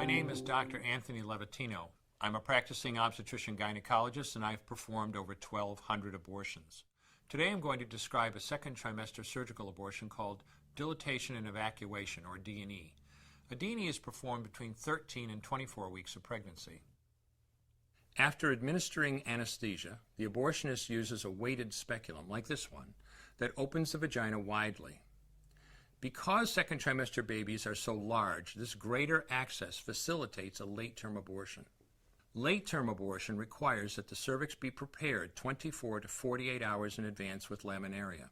name is Dr. Anthony Levatino. I'm a practicing obstetrician-gynecologist and I've performed over 1,200 abortions. Today I'm going to describe a second trimester surgical abortion called dilatation and evacuation, or D&E. A D&E is performed between 13 and 24 weeks of pregnancy. After administering anesthesia, the abortionist uses a weighted speculum, like this one, that opens the vagina widely. Because second trimester babies are so large, this greater access facilitates a late-term abortion. Late-term abortion requires that the cervix be prepared 24 to 48 hours in advance with laminaria.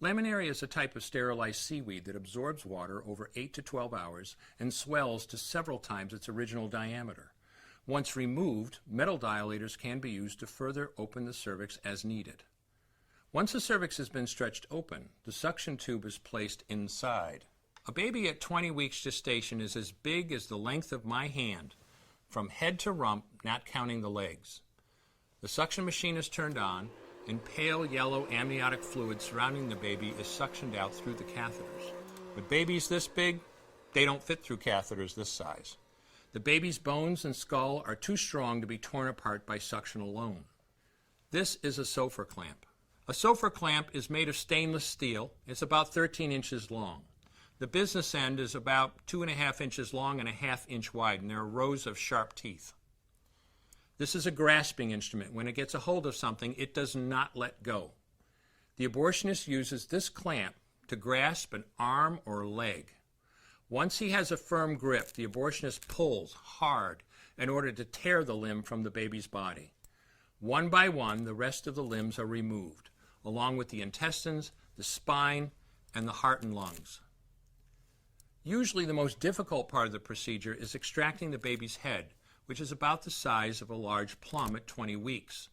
Laminaria is a type of sterilized seaweed that absorbs water over 8 to 12 hours and swells to several times its original diameter. Once removed, metal dilators can be used to further open the cervix as needed. Once the cervix has been stretched open, the suction tube is placed inside. A baby at 20 weeks gestation is as big as the length of my hand, from head to rump, not counting the legs. The suction machine is turned on, and pale yellow amniotic fluid surrounding the baby is suctioned out through the catheters. With babies this big, they don't fit through catheters this size. The baby's bones and skull are too strong to be torn apart by suction alone. This is a Sofer clamp. A Sofer clamp is made of stainless steel. It's about 13 inches long. The business end is about 2.5 inches long and 1/2 inch wide, and there are rows of sharp teeth. This is a grasping instrument. When it gets a hold of something, it does not let go. The abortionist uses this clamp to grasp an arm or leg. Once he has a firm grip, the abortionist pulls hard in order to tear the limb from the baby's body. One by one, the rest of the limbs are removed, along with the intestines, the spine, and the heart and lungs. Usually the most difficult part of the procedure is extracting the baby's head, which is about the size of a large plum at 20 weeks.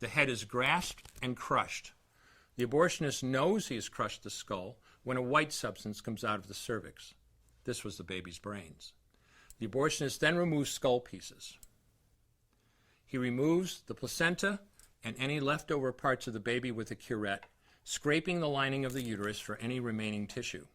The head is grasped and crushed. The abortionist knows he has crushed the skull when a white substance comes out of the cervix. This was the baby's brains. The abortionist then removes skull pieces. He removes the placenta and any leftover parts of the baby with a curette, scraping the lining of the uterus for any remaining tissue.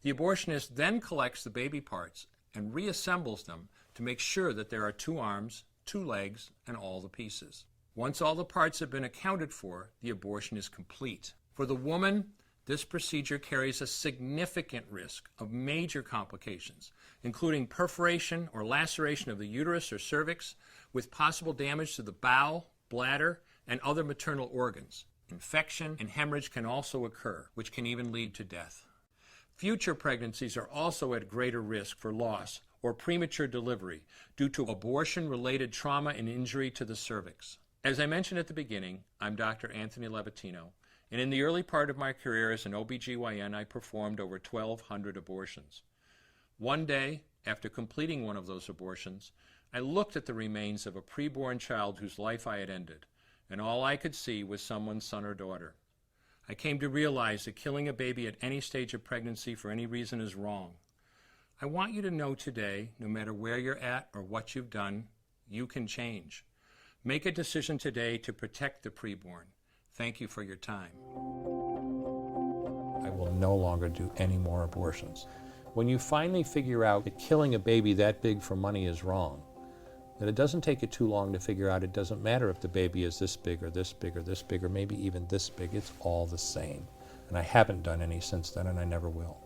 The abortionist then collects the baby parts and reassembles them to make sure that there are 2 arms, 2 legs, and all the pieces. Once all the parts have been accounted for, the abortion is complete. For the woman, this procedure carries a significant risk of major complications, including perforation or laceration of the uterus or cervix, with possible damage to the bowel, bladder, and other maternal organs. Infection and hemorrhage can also occur, which can even lead to death. Future pregnancies are also at greater risk for loss or premature delivery due to abortion-related trauma and injury to the cervix. As I mentioned at the beginning, I'm Dr. Anthony Levatino, and in the early part of my career as an OBGYN, I performed over 1,200 abortions. One day, after completing one of those abortions, I looked at the remains of a preborn child whose life I had ended, and all I could see was someone's son or daughter. I came to realize that killing a baby at any stage of pregnancy for any reason is wrong. I want you to know today, no matter where you're at or what you've done, you can change. Make a decision today to protect the preborn. Thank you for your time. I will no longer do any more abortions. When you finally figure out that killing a baby that big for money is wrong, that it doesn't take you too long to figure out it doesn't matter if the baby is this big or this big or this big or maybe even this big, it's all the same. And I haven't done any since then, and I never will.